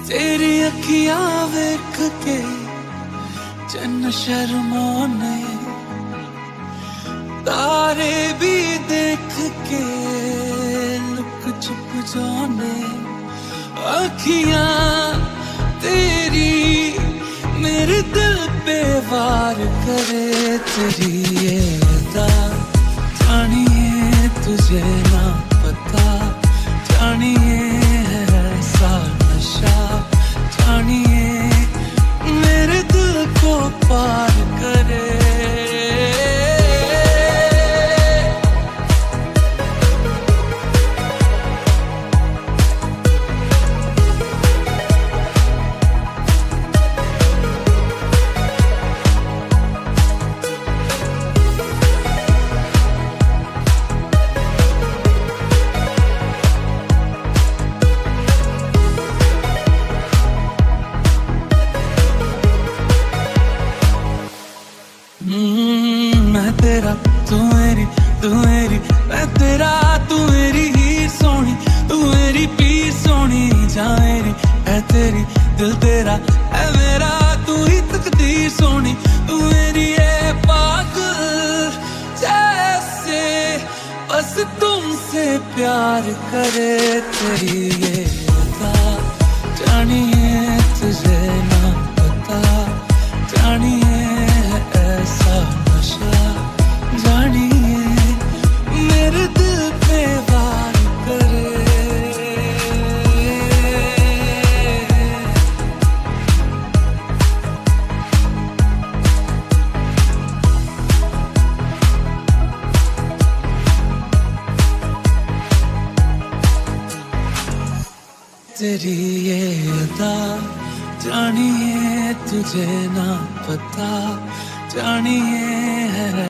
तेरी अखियां वेख के चन्न शर्माने, तारे भी देख के लुक छुप जाने। अखियां तेरी मेरे दिल पे वार करे, तेरी ये अदा जानिए तुझे ना पता, जानिए ऐसा नशा, जानिए मेरे दिल को पार करे। मैं तेरा तू मेरी, तू मेरी मैं तेरा, तू मेरी हीर सोनी, तू मेरी पीर सोनी। जा मेरी है तेरी, दिल तेरा है मेरा, तू ही तकदीर सोनी। तू मेरी है पागल जैसे बस तुमसे प्यार करे, तेरी ये अदा जानिए तुझे ना पता, जानिए ऐसा नशा, जानिए मेरे दिल पे वार करे। तेरी ये अदा जानिए तुझे ना पता, जानिए है